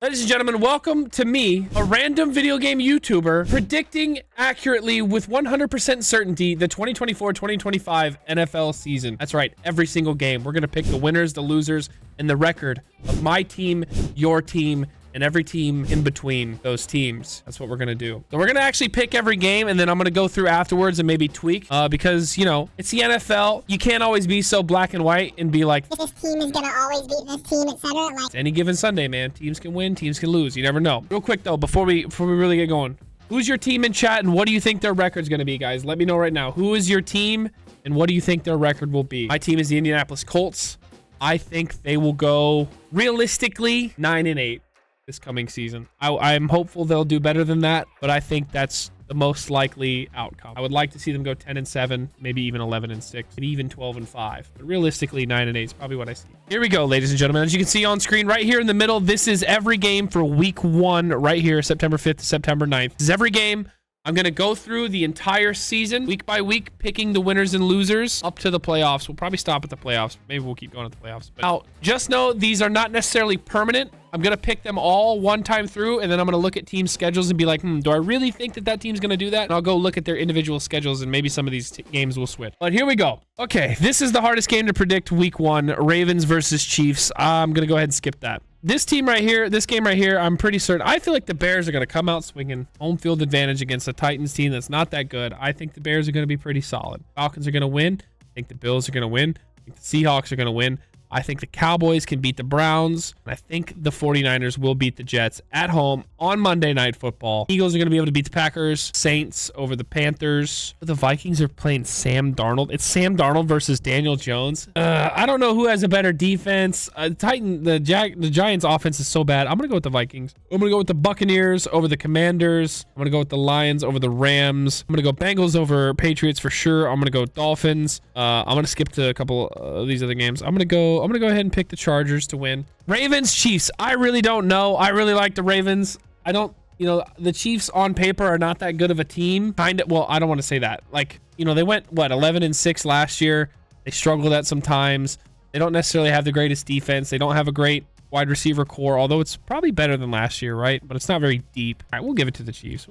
Ladies and gentlemen, welcome to me, a random video game YouTuber, predicting accurately with 100% certainty the 2024-2025 NFL season. That's right, every single game. We're going to pick the winners, the losers, and the record of my team, your team, and every team in between those teams. That's what we're going to do. So we're going to actually pick every game, and then I'm going to go through afterwards and maybe tweak because, you know, it's the NFL. You can't always be so black and white and be like, this team is going to always beat this team, etc. Like, it's any given Sunday, man. Teams can win, teams can lose. You never know. Real quick, though, before we really get going, who's your team in chat, and what do you think their record's going to be, guys? Let me know right now. Who is your team, and what do you think their record will be? My team is the Indianapolis Colts. I think they will go, realistically, 9-8. This coming season. I'm hopeful they'll do better than that, but I think that's the most likely outcome. I would like to see them go 10-7, maybe even 11-6, maybe even 12-5. But realistically, 9-8 is probably what I see. Here we go, ladies and gentlemen. As you can see on screen right here in the middle, this is every game for week 1 right here, September 5th to September 9th. This is every game. I'm going to go through the entire season, week by week, picking the winners and losers up to the playoffs. We'll probably stop at the playoffs. Maybe we'll keep going at the playoffs. But now, just know these are not necessarily permanent. I'm going to pick them all one time through, and then I'm going to look at team schedules and be like, do I really think that team's going to do that? And I'll go look at their individual schedules, and maybe some of these games will switch. But here we go. Okay, this is the hardest game to predict week 1, Ravens versus Chiefs. I'm going to go ahead and skip that. This team right here, this game right here, I'm pretty certain. I feel like the Bears are going to come out swinging home field advantage against a Titans team that's not that good. I think the Bears are going to be pretty solid. Falcons are going to win. I think the Bills are going to win. I think the Seahawks are going to win. I think the Cowboys can beat the Browns. And I think the 49ers will beat the Jets at home on Monday Night Football. Eagles are going to be able to beat the Packers. Saints over the Panthers. The Vikings are playing Sam Darnold. It's Sam Darnold versus Daniel Jones. I don't know who has a better defense. The Giants offense is so bad. I'm going to go with the Vikings. I'm going to go with the Buccaneers over the Commanders. I'm going to go with the Lions over the Rams. I'm going to go Bengals over Patriots for sure. I'm going to go Dolphins. I'm going to skip to a couple of these other games. I'm going to go ahead and pick the Chargers to win. Ravens, Chiefs. I really don't know. I really like the Ravens. I don't, the Chiefs on paper are not that good of a team. Well, I don't want to say that. Like, they went, 11-6 last year. They struggled at some times. They don't necessarily have the greatest defense. They don't have a great wide receiver core, although it's probably better than last year, right? But it's not very deep. All right, we'll give it to the Chiefs.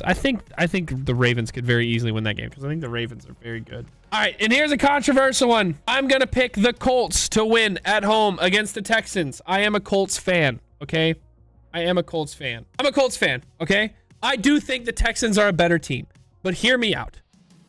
I think the Ravens could very easily win that game because I think the Ravens are very good. All right, and here's a controversial one. I'm going to pick the Colts to win at home against the Texans. I am a Colts fan, okay? I'm a Colts fan, okay? I do think the Texans are a better team, but hear me out.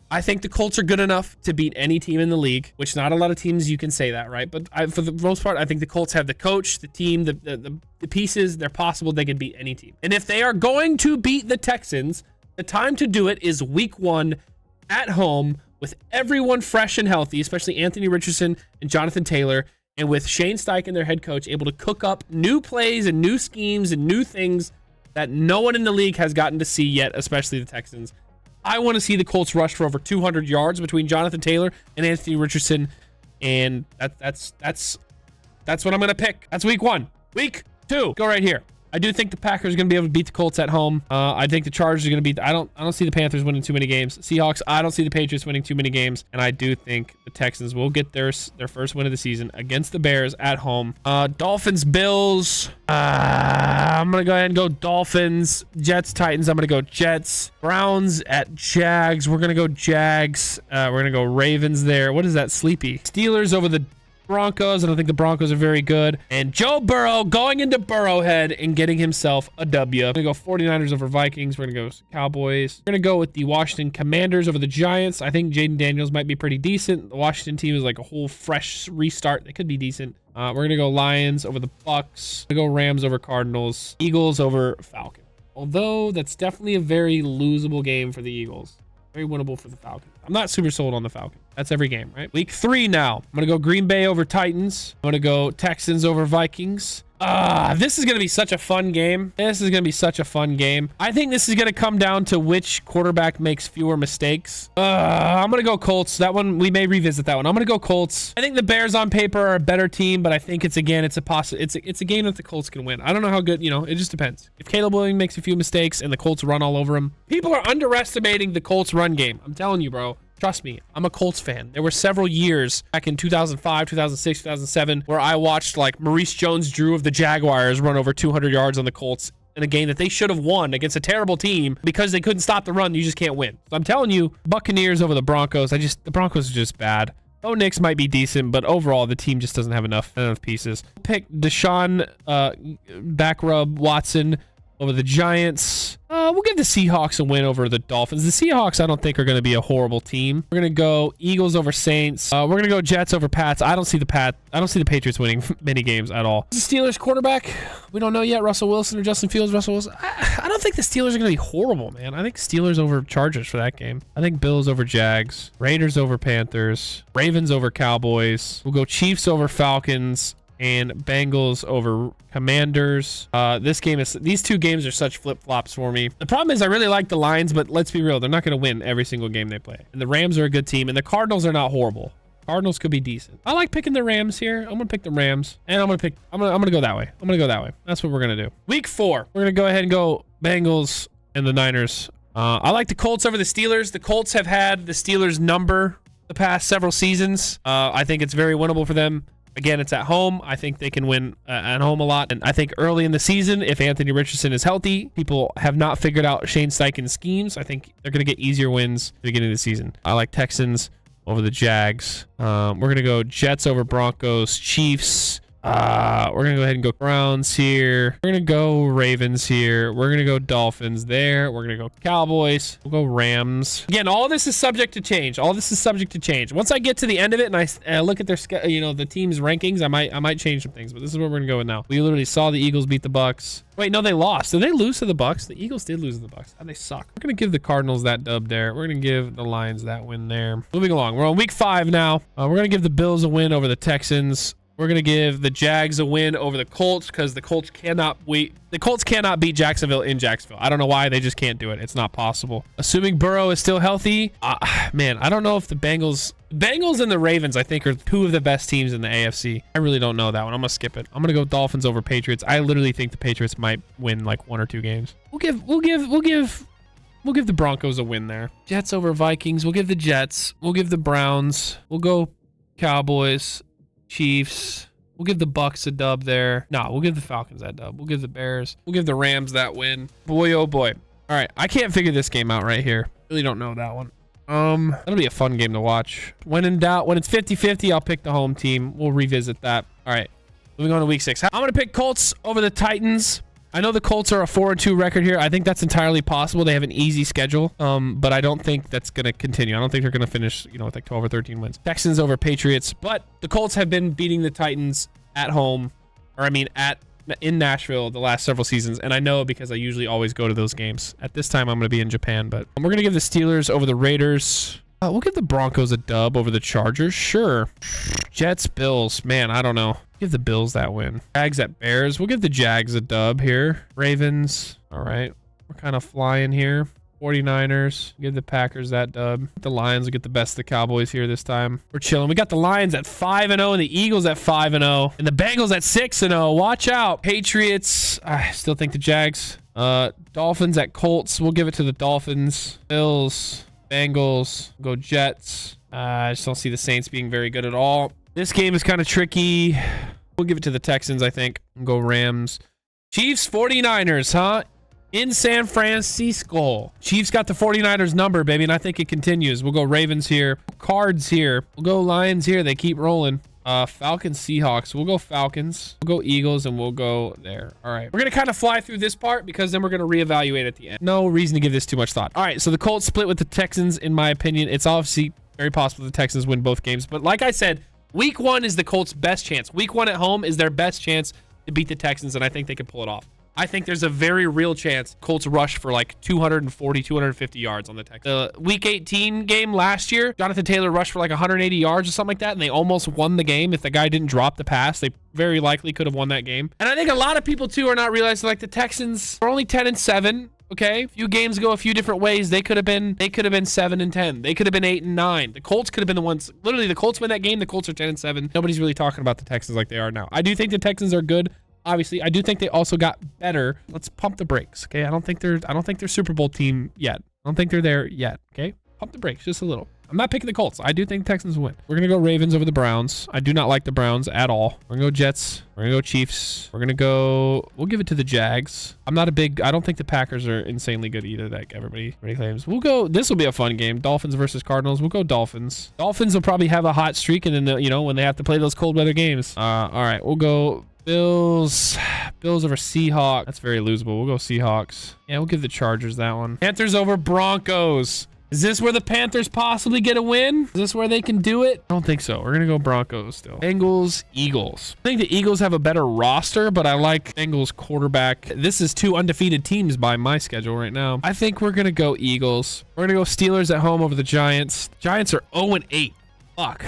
I think the Colts are good enough to beat any team in the league, which not a lot of teams you can say that, right? But for the most part, I think the Colts have the coach, the team, the pieces. They're possible they can beat any team. And if they are going to beat the Texans, the time to do it is week 1 at home with everyone fresh and healthy, especially Anthony Richardson and Jonathan Taylor, and with Shane Steichen, their head coach, able to cook up new plays and new schemes and new things that no one in the league has gotten to see yet, especially the Texans. I want to see the Colts rush for over 200 yards between Jonathan Taylor and Anthony Richardson, and that's what I'm going to pick. That's week 1. Week 2, go right here. I do think the Packers are going to be able to beat the Colts at home. I think the Chargers are going to beat. I don't see the Panthers winning too many games. Seahawks. I don't see the Patriots winning too many games, and I do think the Texans will get their first win of the season against the Bears at home. Dolphins, Bills. I'm gonna go ahead and go Dolphins. Jets, Titans. I'm gonna go Jets. Browns at Jags. We're gonna go Jags. We're gonna go Ravens there. What is that? Sleepy. Steelers over the Broncos. I don't think the Broncos are very good. And Joe Burrow going into Burrowhead and getting himself a W. I'm going to go 49ers over Vikings. We're going to go Cowboys. We're going to go with the Washington Commanders over the Giants. I think Jaden Daniels might be pretty decent. The Washington team is like a whole fresh restart. They could be decent. We're going to go Lions over the Bucks. We're going to go Rams over Cardinals. Eagles over Falcons. Although that's definitely a very losable game for the Eagles. Very winnable for the Falcons. I'm not super sold on the Falcons. That's every game, right? Week 3 now. I'm going to go Green Bay over Titans. I'm going to go Texans over Vikings. This is going to be such a fun game. I think this is going to come down to which quarterback makes fewer mistakes. I'm going to go Colts. That one, we may revisit that one. I'm going to go Colts. I think the Bears on paper are a better team, but I think it's a game that the Colts can win. I don't know how good, it just depends. If Caleb Williams makes a few mistakes and the Colts run all over him, people are underestimating the Colts run game. I'm telling you, bro. Trust me, I'm a Colts fan. There were several years back in 2005, 2006, 2007 where I watched like Maurice Jones-Drew of the Jaguars run over 200 yards on the Colts in a game that they should have won against a terrible team because they couldn't stop the run. You just can't win. So I'm telling you, Buccaneers over the Broncos. The Broncos are just bad. Oh, Knicks might be decent, but overall the team just doesn't have enough pieces. Pick Deshaun back rub Watson over the Giants. We'll give the Seahawks a win over the Dolphins. The Seahawks, I don't think, are going to be a horrible team. We're going to go Eagles over Saints. We're going to go Jets over Pats. I don't see the Patriots winning many games at all. The Steelers quarterback, we don't know yet. Russell Wilson or Justin Fields. Russell Wilson. I don't think the Steelers are going to be horrible, man. I think Steelers over Chargers for that game. I think Bills over Jags. Raiders over Panthers. Ravens over Cowboys. We'll go Chiefs over Falcons. And Bengals over Commanders. These two games are such flip-flops for me. The problem is I really like the Lions, but let's be real, they're not going to win every single game they play. And the Rams are a good team, and the Cardinals are not horrible. Cardinals could be decent. I like picking the Rams here. I'm gonna pick the Rams, and I'm gonna go that way. I'm gonna go that way. That's what we're gonna do. Week 4, we're gonna go ahead and go Bengals and the Niners. I like the Colts over the Steelers. The Colts have had the Steelers number the past several seasons. I think it's very winnable for them. Again, it's at home. I think they can win at home a lot. And I think early in the season, if Anthony Richardson is healthy, people have not figured out Shane Steichen's schemes. I think they're going to get easier wins at the beginning of the season. I like Texans over the Jags. We're going to go Jets over Broncos, Chiefs. We're going to go ahead and go Browns here. We're going to go Ravens here. We're going to go Dolphins there. We're going to go Cowboys. We'll go Rams. Again, all this is subject to change. Once I get to the end of it and I look at their, the team's rankings, I might change some things, but this is what we're going to go with now. We literally saw the Eagles beat the Bucks. Wait, no, they lost. Did they lose to the Bucks? The Eagles did lose to the Bucks. And they suck. We're going to give the Cardinals that dub there. We're going to give the Lions that win there. Moving along. We're on week 5 now. We're going to give the Bills a win over the Texans. We're going to give the Jags a win over the Colts because the Colts cannot beat Jacksonville in Jacksonville. I don't know why. They just can't do it. It's not possible. Assuming Burrow is still healthy. Man, I don't know if the Bengals and the Ravens, I think, are 2 of the best teams in the AFC. I really don't know that one. I'm going to skip it. I'm going to go Dolphins over Patriots. I literally think the Patriots might win like 1 or 2 games. We'll give the Broncos a win there. Jets over Vikings. We'll give the Jets. We'll give the Browns. We'll go Cowboys. Chiefs. We'll give the Bucks a dub there. No, we'll give the Falcons that dub. We'll give the Bears. We'll give the Rams that win. Boy, oh boy. All right, I can't figure this game out right here. Really don't know that one. That'll be a fun game to watch. When in doubt, when it's 50-50, I'll pick the home team. We'll revisit that. All right, moving on to week 6. I'm going to pick Colts over the Titans. I know the Colts are a 4-2 record here. I think that's entirely possible. They have an easy schedule, but I don't think that's going to continue. I don't think they're going to finish, with like 12 or 13 wins. Texans over Patriots, but the Colts have been beating the Titans at home, in Nashville the last several seasons, and I know because I usually always go to those games. At this time, I'm going to be in Japan, but we're going to give the Steelers over the Raiders. We'll give the Broncos a dub over the Chargers. Sure. Jets, Bills. Man, I don't know. Give the Bills that win. Jags at Bears. We'll give the Jags a dub here. Ravens. All right. We're kind of flying here. 49ers. Give the Packers that dub. The Lions will get the best of the Cowboys here this time. We're chilling. We got the Lions at 5-0 and the Eagles at 5-0 and the Bengals at 6-0. Watch out. Patriots. I still think the Jags. Dolphins at Colts. We'll give it to the Dolphins. Bills. Bengals. Go Jets. I just don't see the Saints being very good at all. This game is kind of tricky. We'll give it to the Texans, I think. Go Rams. Chiefs, 49ers, huh? In San Francisco. Chiefs got the 49ers number, baby, and I think it continues. We'll go Ravens here. Cards here. We'll go Lions here. They keep rolling. Falcons, Seahawks. We'll go Falcons. We'll go Eagles, and we'll go there. All right. We're going to kind of fly through this part because then we're going to reevaluate at the end. No reason to give this too much thought. All right, so the Colts split with the Texans, in my opinion. It's obviously very possible the Texans win both games, but like I said, Week 1 is the Colts' best chance. Week 1 at home is their best chance to beat the Texans, and I think they can pull it off. I think there's a very real chance Colts rush for like 240, 250 yards on the Texans. The Week 18 game last year, Jonathan Taylor rushed for like 180 yards or something like that, and they almost won the game. If the guy didn't drop the pass, they very likely could have won that game. And I think a lot of people, too, are not realizing like the Texans are only 10-7. Okay, a few games go a few different ways. They could have been 7-10. They could have been 8-9. The Colts could have been the ones. Literally, the Colts win that game. The Colts are 10-7. Nobody's really talking about the Texans like they are now. I do think the Texans are good. Obviously, I do think they also got better. Let's pump the brakes. Okay, I don't think they're Super Bowl team yet. I don't think they're there yet. Okay, pump the brakes just a little. I'm not picking the Colts. I do think Texans win. We're going to go Ravens over the Browns. I do not like the Browns at all. We're going to go Jets. We're going to go Chiefs. We're going to go... We'll give it to the Jags. I don't think the Packers are insanely good either, like everybody claims. We'll go... This will be a fun game. Dolphins versus Cardinals. We'll go Dolphins. Dolphins will probably have a hot streak, and then, when they have to play those cold weather games. All right. We'll go... Bills over Seahawks. That's very losable. We'll go Seahawks. Yeah, we'll give the Chargers that one. Panthers over Broncos. Is this where the Panthers possibly get a win? Is this where they can do it? I don't think so. We're going to go Broncos still. Bengals, Eagles. I think the Eagles have a better roster, but I like Bengals quarterback. This is 2 undefeated teams by my schedule right now. I think we're going to go Eagles. We're going to go Steelers at home over the Giants. Giants are 0-8. Fuck.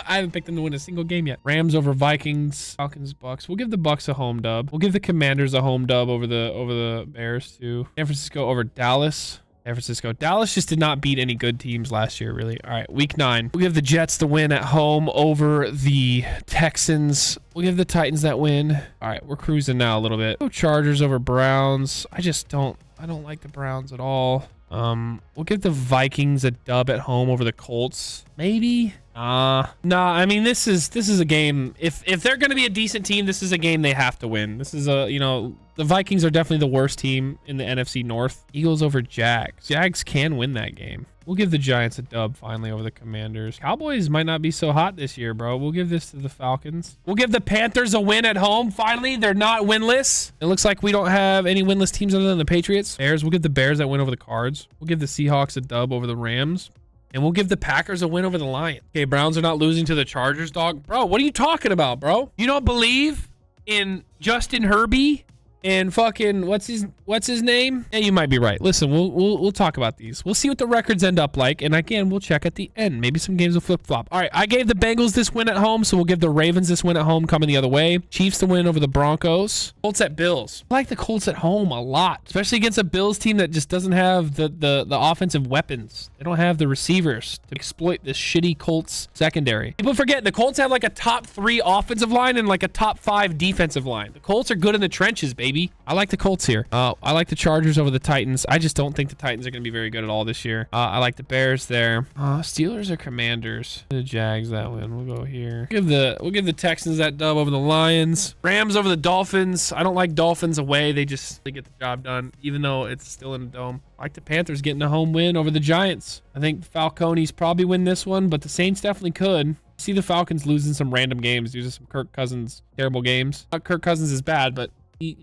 I haven't picked them to win a single game yet. Rams over Vikings. Falcons, Bucks. We'll give the Bucks a home dub. We'll give the Commanders a home dub over the Bears too. San Francisco over Dallas. San Francisco. Dallas just did not beat any good teams last year, really. All right, week 9. We'll give the Jets the win at home over the Texans. We'll give the Titans that win. All right, we're cruising now a little bit. Go Chargers over Browns. I don't like the Browns at all. We'll give the Vikings a dub at home over the Colts. Maybe. Nah. I mean, this is a game. If they're going to be a decent team, this is a game they have to win. This is the Vikings are definitely the worst team in the NFC North. Eagles over Jags. Jags can win that game. We'll give the Giants a dub finally over the Commanders. Cowboys might not be so hot this year, bro. We'll give this to the Falcons. We'll give the Panthers a win at home. Finally, they're not winless. It looks like we don't have any winless teams other than the Patriots. Bears. We'll give the Bears that win over the Cards. We'll give the Seahawks a dub over the Rams. And we'll give the Packers a win over the Lions. Okay, Browns are not losing to the Chargers, dog. Bro, what are you talking about, bro? You don't believe in Justin Herbie and fucking what's his name? Yeah, you might be right. Listen, we'll talk about these. We'll see what the records end up like, and again, we'll check at the end. Maybe some games will flip flop. All right, I gave the Bengals this win at home, so we'll give the Ravens this win at home coming the other way. Chiefs the win over the Broncos. Colts at Bills. I like the Colts at home a lot, especially against a Bills team that just doesn't have the offensive weapons. They don't have the receivers to exploit this shitty Colts secondary. People forget the Colts have like a top 3 offensive line and like a top 5 defensive line. The Colts are good in the trenches, baby. I like the Colts here. I like the Chargers over the Titans. I just don't think the Titans are going to be very good at all this year. I like the Bears there. Steelers or Commanders? The Jags that win. We'll go here. We'll give the Texans that dub over the Lions. Rams over the Dolphins. I don't like Dolphins away. They get the job done, even though it's still in a dome. I like the Panthers getting a home win over the Giants. I think Falcones probably win this one, but the Saints definitely could. See the Falcons losing some random games due to some Kirk Cousins terrible games. Not Kirk Cousins is bad, but he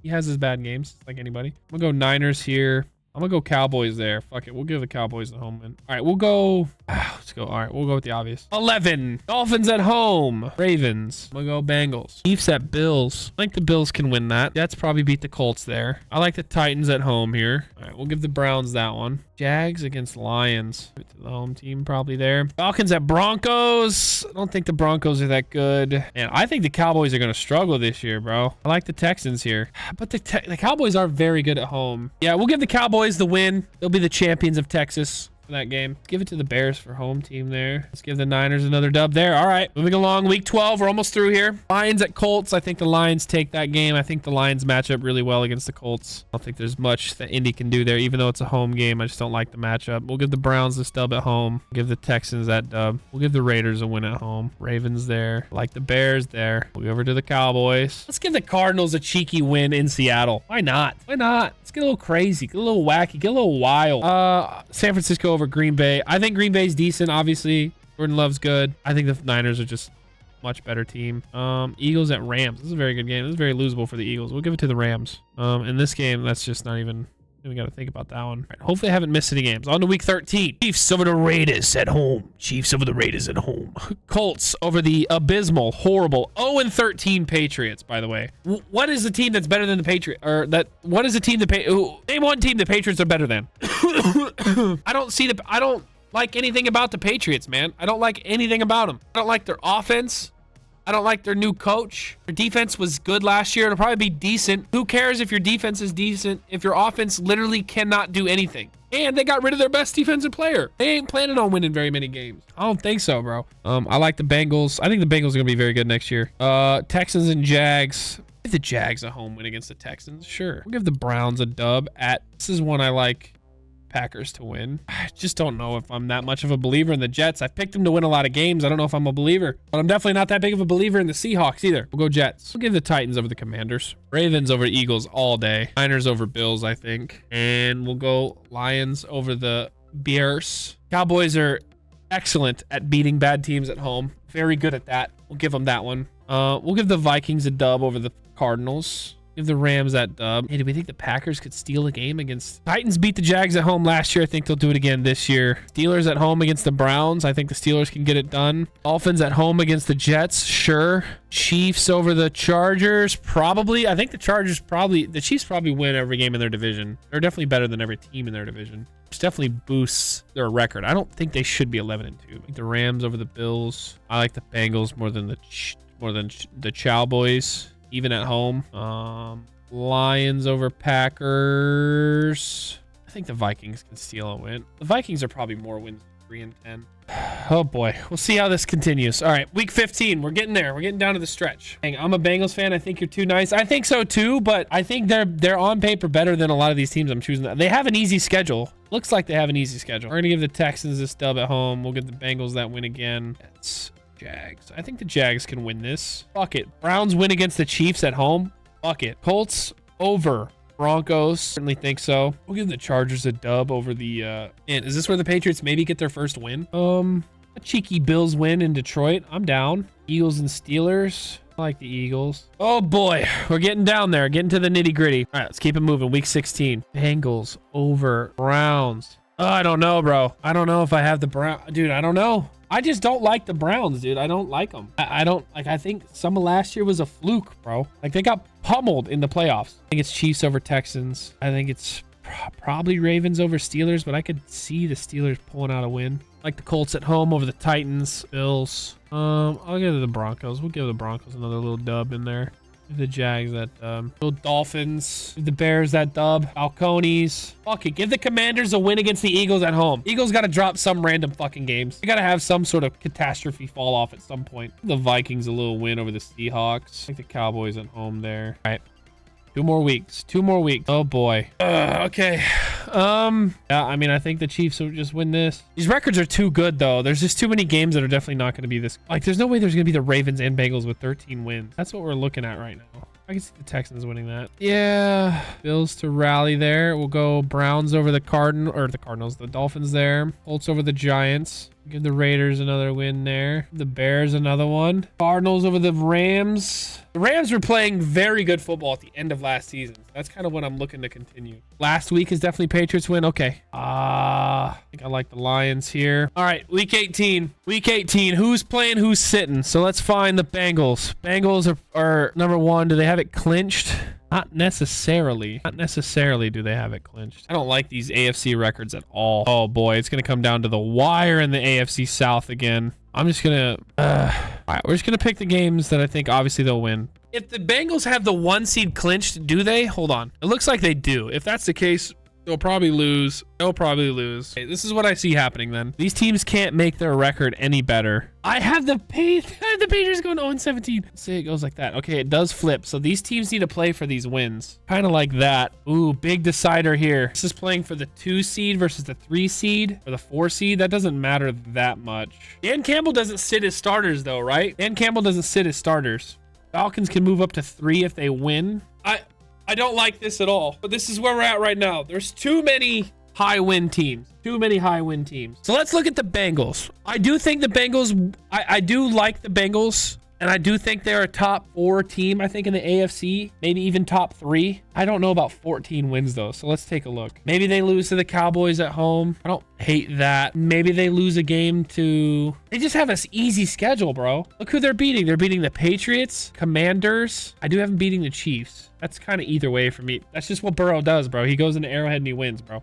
has his bad games like anybody. I'm gonna go Niners here. I'm gonna go Cowboys there. Fuck it. We'll give the Cowboys the home win. All right, we'll go. Let's go. All right, we'll go with the obvious. 11. Dolphins at home. Ravens. We'll go Bengals. Chiefs at Bills. I think the Bills can win that. Jets probably beat the Colts there. I like the Titans at home here. All right, we'll give the Browns that one. Jags against Lions. Give it to the home team probably there. Falcons at Broncos. I don't think the Broncos are that good. And I think the Cowboys are going to struggle this year, bro. I like the Texans here. But the Cowboys are very good at home. Yeah, we'll give the Cowboys the win. They'll be the champions of Texas for that game. Give it to the Bears for home team there. Let's give the Niners another dub there. All right, moving along. Week 12. We're almost through here. Lions at Colts. I think the Lions take that game. I think the Lions match up really well against the Colts. I don't think there's much that Indy can do there, even though it's a home game. I just don't like the matchup. We'll give the Browns this dub at home. Give the Texans that dub. We'll give the Raiders a win at home. Ravens there. Like the Bears there. We'll go over to the Cowboys. Let's give the Cardinals a cheeky win in Seattle. Why not? Why not? Let's get a little crazy, get a little wacky, get a little wild. San Francisco over Green Bay. I think Green Bay's decent, obviously. Jordan Love's good. I think the Niners are just much better team. Eagles at Rams. This is a very good game. This is very losable for the Eagles. We'll give it to the Rams. In this game, that's just not even... We got to think about that one. Right, hopefully I haven't missed any games. On to week 13. Chiefs over the Raiders at home. Chiefs over the Raiders at home. Colts over the abysmal, horrible 0-13 Patriots, by the way. What is the team that's better than the Patriots? What is the team name one team the Patriots are better than? I don't like anything about the Patriots, man. I don't like anything about them. I don't like their offense. I don't like their new coach. Their defense was good last year. It'll probably be decent. Who cares if your defense is decent if your offense literally cannot do anything? And they got rid of their best defensive player. They ain't planning on winning very many games. I don't think so, bro. I like the Bengals. I think the Bengals are going to be very good next year. Texans and Jags. Give the Jags a home win against the Texans. Sure. We'll give the Browns a dub at... This is one I like. Packers to win. I just don't know if I'm that much of a believer in the Jets. I picked them to win a lot of games. I don't know if I'm a believer, but I'm definitely not that big of a believer in the Seahawks either. We'll go Jets. We'll give the Titans over the Commanders. Ravens over Eagles all day. Niners over Bills, I think. And we'll go Lions over the Bears. Cowboys are excellent at beating bad teams at home. Very good at that. We'll give them that one. We'll give the Vikings a dub over the Cardinals. Give the Rams that dub. Hey, do we think the Packers could steal a game against... Titans beat the Jags at home last year. I think they'll do it again this year. Steelers at home against the Browns. I think the Steelers can get it done. Dolphins at home against the Jets. Sure. Chiefs over the Chargers. Probably. I think the Chiefs probably win every game in their division. They're definitely better than every team in their division, which definitely boosts their record. I don't think they should be 11-2. I think the Rams over the Bills. I like the Bengals more than the Cowboys. Even at home. Lions over Packers. I think the Vikings can steal a win. The Vikings are probably more wins than 3-10. Oh boy, we'll see how this continues. All right, week 15. We're getting there. We're getting down to the stretch. Dang, I'm a Bengals fan. I think you're too nice. I think so too, but I think they're on paper better than a lot of these teams I'm choosing. They have an easy schedule. Looks like they have an easy schedule. We're gonna give the Texans this dub at home. We'll give the Bengals that win again. That's Jags. I think the Jags can win this. Fuck it. Browns win against the Chiefs at home. Fuck it. Colts over Broncos. Certainly think so. We'll give the Chargers a dub over the man, is this where the Patriots maybe get their first win? A cheeky Bills win in Detroit. I'm down. Eagles and Steelers. I like the Eagles. Oh boy, we're getting down there. Getting to the nitty gritty. All right, let's keep it moving. Week 16. Bengals over Browns. Oh, I don't know, bro. I don't know if I have the Brown. Dude, I don't know. I just don't like the Browns, dude. I don't like them. I don't like. I think some of last year was a fluke, bro. Like they got pummeled in the playoffs. I think it's Chiefs over Texans. I think it's probably Ravens over Steelers, but I could see the Steelers pulling out a win. Like the Colts at home over the Titans, Bills. I'll give it the Broncos. We'll give the Broncos another little dub in there. Give the Jags that little Dolphins. Give the Bears that dub. Falcones. Fuck it. Give the Commanders a win against the Eagles at home. Eagles got to drop some random fucking games. They got to have some sort of catastrophe fall off at some point. The Vikings a little win over the Seahawks. I think the Cowboys at home there. All right. 2 more weeks. 2 more weeks. Oh boy. Okay. Yeah, I mean, I think the Chiefs will just win this. These records are too good though. There's just too many games that are definitely not going to be this. Like, there's no way there's going to be the Ravens and Bengals with 13 wins. That's what we're looking at right now. I can see the Texans winning that. Yeah. Bills to rally there. We'll go Browns over the Cardinals, the Dolphins there. Colts over the Giants. Give the Raiders another win there. The Bears another one. Cardinals over the Rams. The Rams were playing very good football at the end of last season. That's kind of what I'm looking to continue. Last week is definitely Patriots win. Okay. I think I like the Lions here. All right, week 18. Week 18. Who's playing? Who's sitting? So let's find the Bengals. Bengals are number 1. Do they have it clinched? Not necessarily. Not necessarily do they have it clinched. I don't like these AFC records at all. Oh boy, it's going to come down to the wire in the AFC South again. I'm just going to... all right, we're just going to pick the games that I think obviously they'll win. If the Bengals have the 1 seed clinched, do they? Hold on. It looks like they do. If that's the case, they'll probably lose. They'll probably lose. Okay, this is what I see happening then. These teams can't make their record any better. I have the Patriots going 0-17. Let's say it goes like that. Okay, it does flip. So these teams need to play for these wins. Kind of like that. Ooh, big decider here. This is playing for the 2 seed versus the 3 seed or the 4 seed. That doesn't matter that much. Dan Campbell doesn't sit as starters though, right? Dan Campbell doesn't sit as starters. Falcons can move up to 3 if they win. I don't like this at all, but this is where we're at right now. There's too many high win teams. Too many high win teams. So let's look at the Bengals. I do think the Bengals, I do like the Bengals, and I do think they're a top 4 team, I think, in the AFC, maybe even top 3. I don't know about 14 wins though, so let's take a look. Maybe they lose to the Cowboys at home. I don't hate that. Maybe they lose a game to... They just have an easy schedule, bro. Look who they're beating. They're beating the Patriots, Commanders. I do have them beating the Chiefs. That's kind of either way for me. That's just what Burrow does, bro. He goes into Arrowhead and he wins, bro.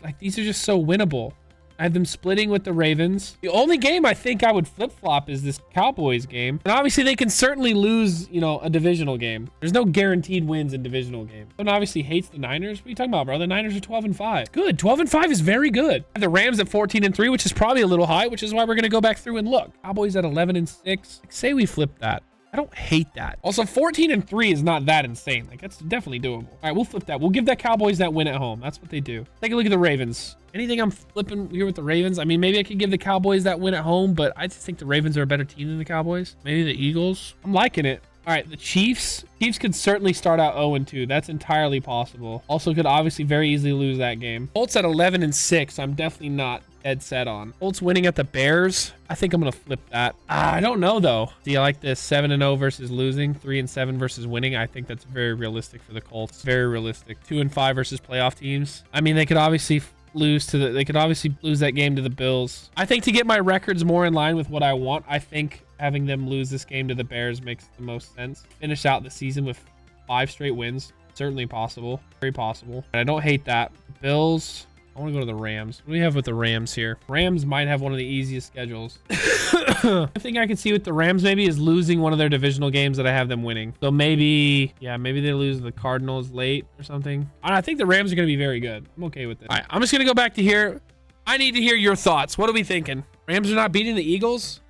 Like, these are just so winnable. I have them splitting with the Ravens. The only game I think I would flip-flop is this Cowboys game. And obviously, they can certainly lose, you know, a divisional game. There's no guaranteed wins in divisional games. Someone obviously hates the Niners. What are you talking about, bro? The Niners are 12-5. Good. 12-5 is very good. I have the Rams at 14-3, which is probably a little high, which is why we're going to go back through and look. Cowboys at 11-6. Like, say we flip that. I don't hate that. Also, 14-3 is not that insane. Like, that's definitely doable. All right, we'll flip that. We'll give the Cowboys that win at home. That's what they do. Take a look at the Ravens. Anything I'm flipping here with the Ravens? I mean, maybe I could give the Cowboys that win at home, but I just think the Ravens are a better team than the Cowboys. Maybe the Eagles. I'm liking it. All right, the Chiefs. Chiefs could certainly start out 0-2. That's entirely possible. Also could obviously very easily lose that game. Colts at 11-6. I'm definitely not dead set on. Colts winning at the Bears. I think I'm going to flip that. I don't know, though. Do you like this 7-0 versus losing? 3-7 versus winning? I think that's very realistic for the Colts. Very realistic. 2-5 versus playoff teams. I mean, they could obviously lose that game to the Bills. I think to get my records more in line with what I want, I think having them lose this game to the Bears makes the most sense. Finish out the season with 5 straight wins. Certainly possible. Very possible. And I don't hate that. Bills. I want to go to the Rams. What do we have with the Rams here? Rams might have one of the easiest schedules. The thing I can see with the Rams maybe is losing one of their divisional games that I have them winning. So maybe, yeah, maybe they lose the Cardinals late or something. I think the Rams are going to be very good. I'm okay with it. All right, I'm just going to go back to here. I need to hear your thoughts. What are we thinking? Rams are not beating the Eagles?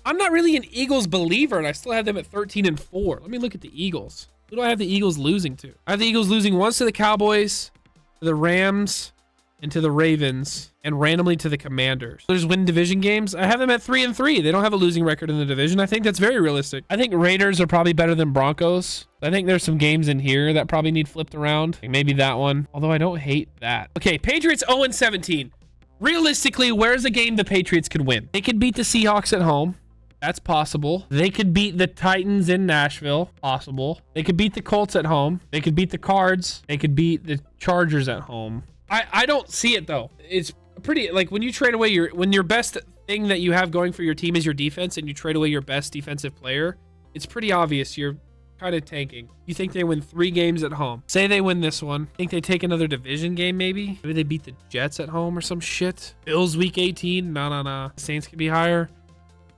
I'm not really an Eagles believer, and I still have them at 13-4. Let me look at the Eagles. Who do I have the Eagles losing to? I have the Eagles losing once to the Cowboys, to the Rams, and to the Ravens, and randomly to the Commanders. There's win division games. I have them at 3-3. They don't have a losing record in the division. I think that's very realistic. I think Raiders are probably better than Broncos. I think there's some games in here that probably need flipped around. Like maybe that one, although I don't hate that. Okay, Patriots 0-17. Realistically, where's a game the Patriots could win? They could beat the Seahawks at home. That's possible. They could beat the Titans in Nashville. Possible. They could beat the Colts at home. They could beat the Cards. They could beat the Chargers at home. I don't see it, though. It's pretty, like, when you trade away when your best thing that you have going for your team is your defense, and you trade away your best defensive player, it's pretty obvious you're kind of tanking. You think they win 3 games at home. Say they win this one. Think they take another division game, maybe? Maybe they beat the Jets at home or some shit. Bills week 18? No. Saints could be higher.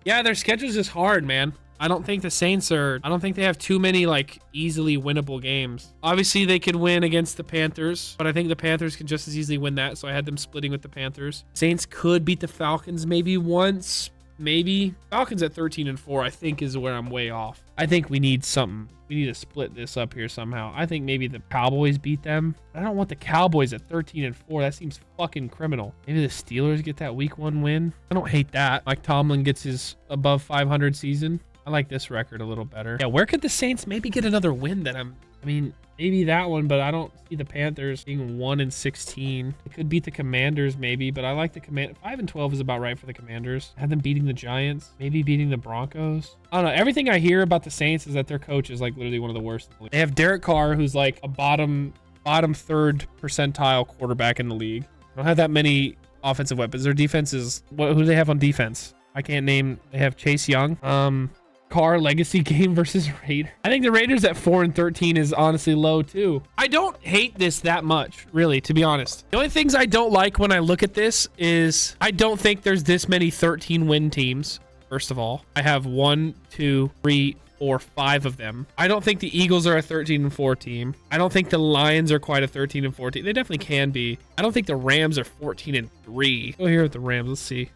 Yeah, their schedule's just hard, man. I don't think they have too many, like, easily winnable games. Obviously, they could win against the Panthers, but I think the Panthers can just as easily win that, so I had them splitting with the Panthers. Saints could beat the Falcons maybe once. Maybe. Falcons at 13-4, I think, is where I'm way off. I think we need something. We need to split this up here somehow. I think maybe the Cowboys beat them. I don't want the Cowboys at 13-4. That seems fucking criminal. Maybe the Steelers get that week 1 win. I don't hate that. Mike Tomlin gets his above 500 season. I like this record a little better. Yeah, where could the Saints maybe get another win that I mean, maybe that one, but I don't see the Panthers being 1-16. It could beat the Commanders maybe, but I like the 5-12 is about right for the Commanders. I had them beating the Giants, maybe beating the Broncos. I don't know. Everything I hear about the Saints is that their coach is like literally one of the worst. They have Derek Carr, who's like a bottom 3rd percentile quarterback in the league. They don't have that many offensive weapons. Their defense is who do they have on defense? I can't name. They have Chase Young. Carr legacy game versus Raiders. I think the Raiders at 4-13 is honestly low too. I don't hate this that much, really, to be honest. The only things I don't like when I look at this is I don't think there's this many 13-win teams. First of all, I have 1, 2, 3, 4, 5 of them. I don't think the Eagles are a 13-4 team. I don't think the Lions are quite a 13-4 team. They definitely can be. I don't think the Rams are 14-3. Go here with the Rams. Let's see.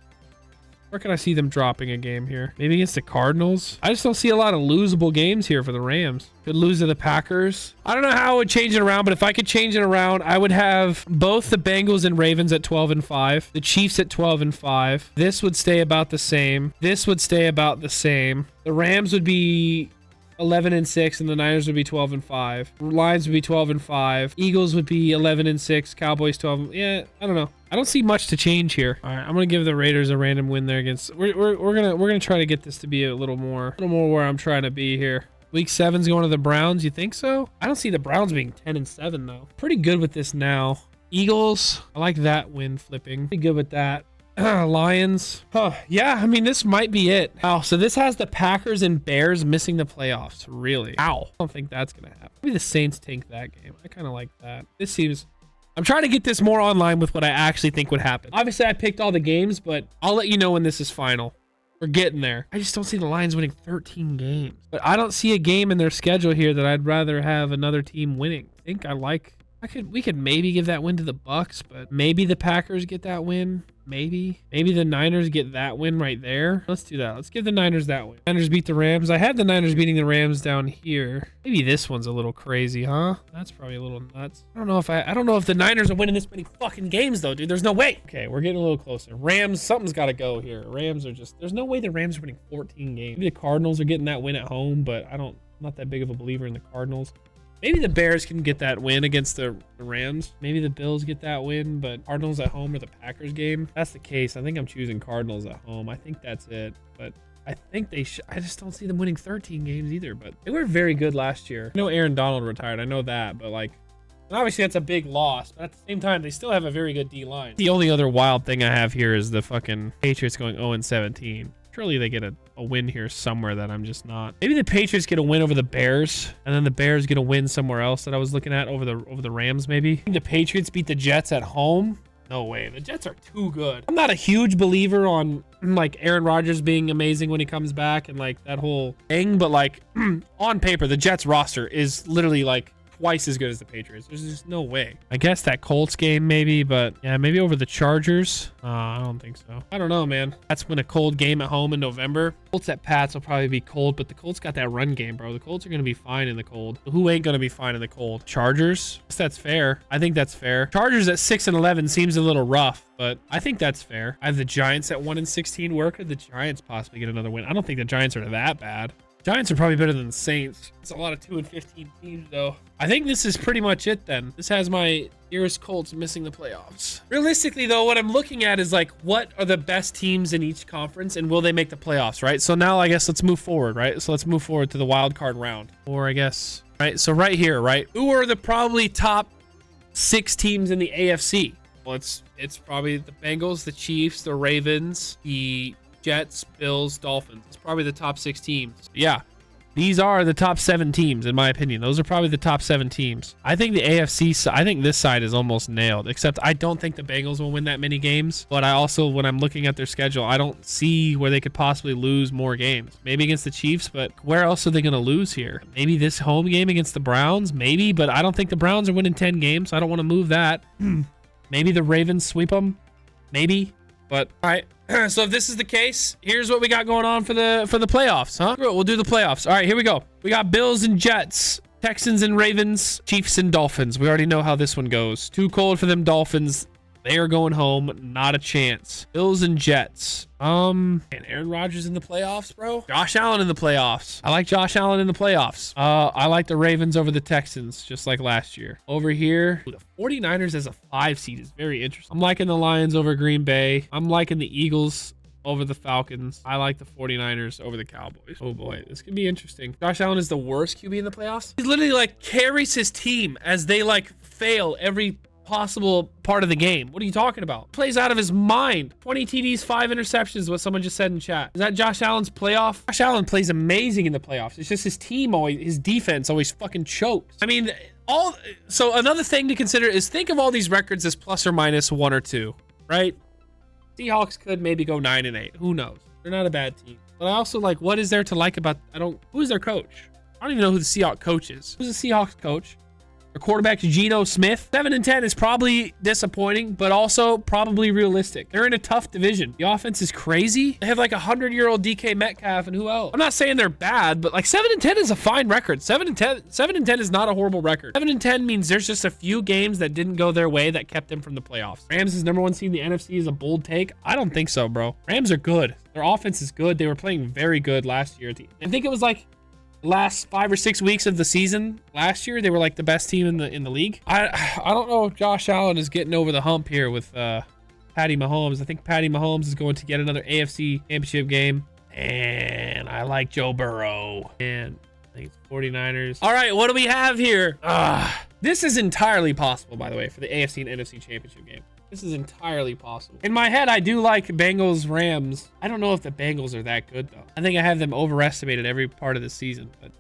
Where can I see them dropping a game here? Maybe against the Cardinals? I just don't see a lot of losable games here for the Rams. Could lose to the Packers. I don't know how I would change it around, but if I could change it around, I would have both the Bengals and Ravens at 12-5, the Chiefs at 12-5. This would stay about the same. This would stay about the same. The Rams would be 11-6, and the Niners would be 12-5. Lions would be 12-5. Eagles would be 11-6. Cowboys 12. Yeah, I don't know. I don't see much to change here. All right, I'm gonna give the Raiders a random win there against. We're gonna try to get this to be a little more where I'm trying to be here. Week 7's going to the Browns. You think so? I don't see the Browns being 10-7 though. Pretty good with this now. Eagles. I like that win flipping. Pretty good with that. Lions. Yeah, I mean, this might be it. Oh, so this has the Packers and Bears missing the playoffs. Really? Ow. I don't think that's gonna happen. Maybe the Saints tank that game. I kind of like that. This seems. I'm trying to get this more online with what I actually think would happen. Obviously, I picked all the games, but I'll let you know when this is final. We're getting there. I just don't see the Lions winning 13 games. But I don't see a game in their schedule here that I'd rather have another team winning. I We could maybe give that win to the Bucks, but maybe the Packers get that win. Maybe the Niners get that win right there. Let's do that. Let's give the Niners that win. Niners beat the Rams. I had the Niners beating the Rams down here. Maybe this one's a little crazy, huh? That's probably a little nuts. I don't know if the Niners are winning this many fucking games though, dude. There's no way. Okay, we're getting a little closer. Rams, something's got to go here. Rams are just, there's no way the Rams are winning 14 games. Maybe the Cardinals are getting that win at home, but I'm not that big of a believer in the Cardinals. Maybe the Bears can get that win against the Rams. Maybe the Bills get that win, but Cardinals at home or the Packers game. If that's the case, I think I'm choosing Cardinals at home. I think that's it. But I think they should. I just don't see them winning 13 games either. But they were very good last year. I know Aaron Donald retired. I know that. But like, and obviously that's a big loss. But at the same time, they still have a very good D-line. The only other wild thing I have here is the fucking Patriots going 0-17. Surely they get a win here somewhere that I'm just not. Maybe the Patriots get a win over the Bears, and then the Bears get a win somewhere else that I was looking at over the Rams maybe. I think the Patriots beat the Jets at home. No way. The Jets are too good. I'm not a huge believer on like Aaron Rodgers being amazing when he comes back and like that whole thing, but like on paper, the Jets roster is literally like twice as good as the Patriots. There's just no way. I guess that Colts game maybe, but yeah, maybe over the Chargers. I don't think so. I don't know, man. That's when a cold game at home in November. Colts at Pats will probably be cold, but the Colts got that run game, bro. The Colts are going to be fine in the cold. Who ain't going to be fine in the cold? Chargers? I guess that's fair. I think that's fair. Chargers at 6-11 seems a little rough, but I think that's fair. I have the Giants at 1-16. Where could the Giants possibly get another win? I don't think the Giants are that bad. Giants are probably better than the Saints. It's a lot of 2-15 teams, though. I think this is pretty much it, then. This has my dearest Colts missing the playoffs. Realistically, though, what I'm looking at is, like, what are the best teams in each conference, and will they make the playoffs, right? So now, I guess, let's move forward, right? So let's move forward to the wild card round. Or, I guess, right? So right here, right? Who are the probably top 6 teams in the AFC? Well, it's probably the Bengals, the Chiefs, the Ravens, the Jets, Bills, Dolphins. It's probably the top 6 teams. Yeah, these are the top 7 teams, in my opinion. Those are probably the top 7 teams. I think the AFC, I think this side is almost nailed, except I don't think the Bengals will win that many games. But I also, when I'm looking at their schedule, I don't see where they could possibly lose more games. Maybe against the Chiefs, but where else are they going to lose here? Maybe this home game against the Browns? Maybe, but I don't think the Browns are winning 10 games, so I don't want to move that. Maybe the Ravens sweep them? Maybe. But all right, so if this is the case, here's what we got going on for the playoffs, huh? We'll do the playoffs. All right, here we go. We got Bills and Jets, Texans and Ravens, Chiefs and Dolphins. We already know how this one goes. Too cold for them Dolphins. They are going home. Not a chance. Bills and Jets. And Aaron Rodgers in the playoffs, bro. Josh Allen in the playoffs. I like Josh Allen in the playoffs. I like the Ravens over the Texans, just like last year. Over here, the 49ers as a 5 seed is very interesting. I'm liking the Lions over Green Bay. I'm liking the Eagles over the Falcons. I like the 49ers over the Cowboys. Oh boy, this could be interesting. Josh Allen is the worst QB in the playoffs. He literally like carries his team as they like fail every possible part of the game. What are you talking about? Plays out of his mind. 20 TDs, 5 interceptions, what someone just said in chat. Is that Josh Allen's playoff? Josh Allen plays amazing in the playoffs. It's just his team always, his defense always fucking chokes. I mean, so another thing to consider is think of all these records as plus or minus 1 or 2, right? Seahawks could maybe go 9-8. Who knows? They're not a bad team. But I also like, what is there to like about, who's their coach? I don't even know who the Seahawks coach is. Who's the Seahawks coach? Their quarterback, Geno Smith. 7-10 is probably disappointing, but also probably realistic. They're in a tough division. The offense is crazy. They have like a 100-year-old DK Metcalf and who else? I'm not saying they're bad, but like 7-10 is a fine record. 7-10 is not a horrible record. 7-10 means there's just a few games that didn't go their way that kept them from the playoffs. Rams is #1 seed in the NFC is a bold take. I don't think so, bro. Rams are good. Their offense is good. They were playing very good last year. I think it was like last 5 or 6 weeks of the season last year, they were like the best team in the league. I don't know if Josh Allen is getting over the hump here with Patty Mahomes. I think Patty Mahomes is going to get another AFC championship game, and I like Joe Burrow. And I think it's 49ers. All right, what do we have here? This is entirely possible, by the way, for the AFC and NFC championship game. This is entirely possible. In my head, I do like Bengals, Rams. I don't know if the Bengals are that good, though. I think I have them overestimated every part of the season. But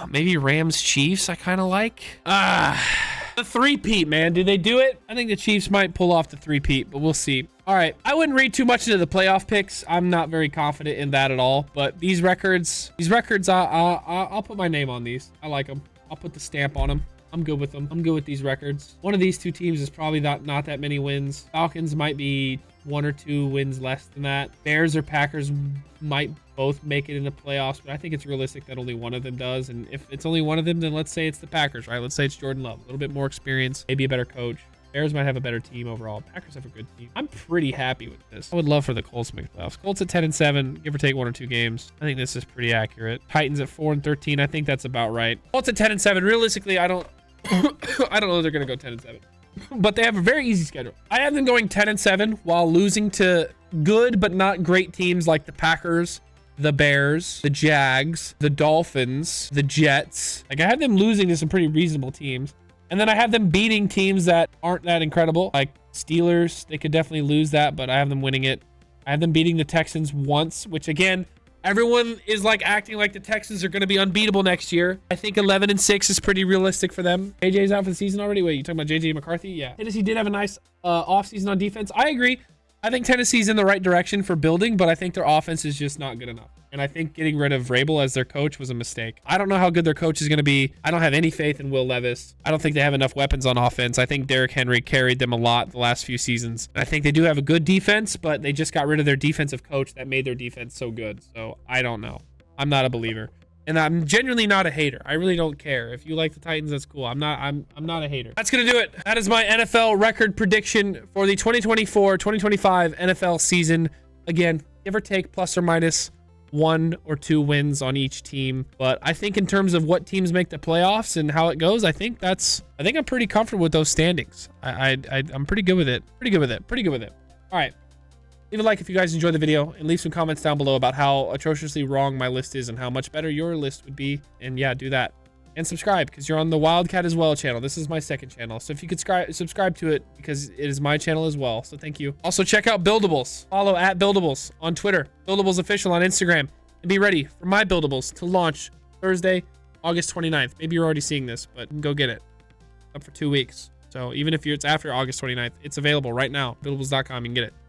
maybe Rams, Chiefs, I kind of like. The 3-peat, man. Did they do it? I think the Chiefs might pull off the 3-peat, but we'll see. All right. I wouldn't read too much into the playoff picks. I'm not very confident in that at all. But these records, I'll put my name on these. I like them. I'll put the stamp on them. I'm good with them. I'm good with these records. One of these two teams is probably not that many wins. Falcons might be 1 or 2 wins less than that. Bears or Packers might both make it in the playoffs, but I think it's realistic that only one of them does. And if it's only one of them, then let's say it's the Packers, right? Let's say it's Jordan Love. A little bit more experience, maybe a better coach. Bears might have a better team overall. Packers have a good team. I'm pretty happy with this. I would love for the Colts to make the playoffs. Colts at 10-7, give or take 1 or 2 games. I think this is pretty accurate. Titans at 4-13. I think that's about right. Colts at 10-7. Realistically, I don't I don't know if they're gonna go 10-7. But they have a very easy schedule. I have them going 10-7 while losing to good but not great teams like the Packers, the Bears, the Jags, the Dolphins, the Jets. Like, I have them losing to some pretty reasonable teams. And then I have them beating teams that aren't that incredible, like Steelers. They could definitely lose that, but I have them winning it. I have them beating the Texans once, which again, everyone is like acting like the Texans are going to be unbeatable next year. I think 11-6 is pretty realistic for them. JJ's out for the season already. Wait, you talking about JJ McCarthy? Yeah. Tennessee did have a nice offseason on defense. I agree. I think Tennessee's in the right direction for building, but I think their offense is just not good enough. And I think getting rid of Vrabel as their coach was a mistake. I don't know how good their coach is going to be. I don't have any faith in Will Levis. I don't think they have enough weapons on offense. I think Derrick Henry carried them a lot the last few seasons. I think they do have a good defense, but they just got rid of their defensive coach that made their defense so good. So I don't know. I'm not a believer. And I'm genuinely not a hater. I really don't care. If you like the Titans, that's cool. I'm not a hater. That's going to do it. That is my NFL record prediction for the 2024-2025 NFL season. Again, give or take plus or minus 1 or 2 wins on each team. But I think in terms of what teams make the playoffs and how it goes, I think I'm pretty comfortable with those standings. I'm pretty good with it. Pretty good with it. All right. Leave a like if you guys enjoyed the video and leave some comments down below about how atrociously wrong my list is and how much better your list would be. And yeah, do that. And subscribe because you're on the WILDCAT as well channel. This is my second channel. So if you could subscribe to it because it is my channel as well. So thank you. Also check out Buildables. Follow at Buildables on Twitter. Buildables Official on Instagram. And be ready for my Buildables to launch Thursday, August 29th. Maybe you're already seeing this, but go get it. Up for 2 weeks. So even if it's after August 29th, it's available right now. Buildables.com. You can get it.